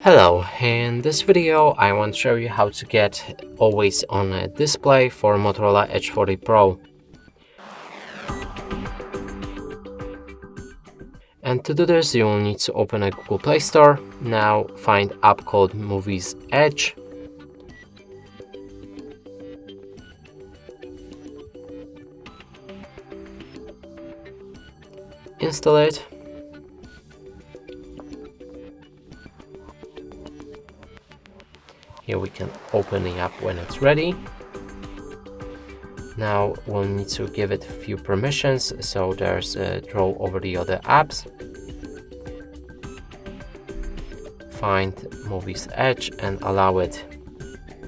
Hello, in this video I want to show you how to get always on a display for Motorola Edge 40 Pro. And to do this you will need to open a Google Play Store. Now find app called Muviz Edge. Install it. Here we can open the app when it's ready. Now we'll need to give it a few permissions, so there's a draw over the other apps. Find Muviz Edge and allow it.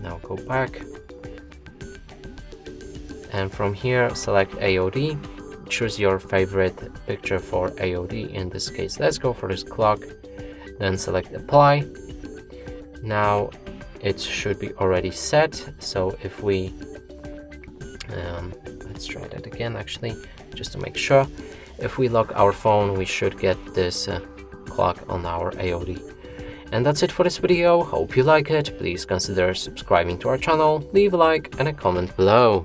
Now go back. And from here select AOD. Choose your favorite picture for AOD. In this case, let's go for this clock. Then select apply. Now it should be already set, so if we let's try that again actually, just to make sure. If we lock our phone, we should get this clock on our AOD. And that's it for this video. Hope you like it. Please consider subscribing to our channel, leave a like and a comment below.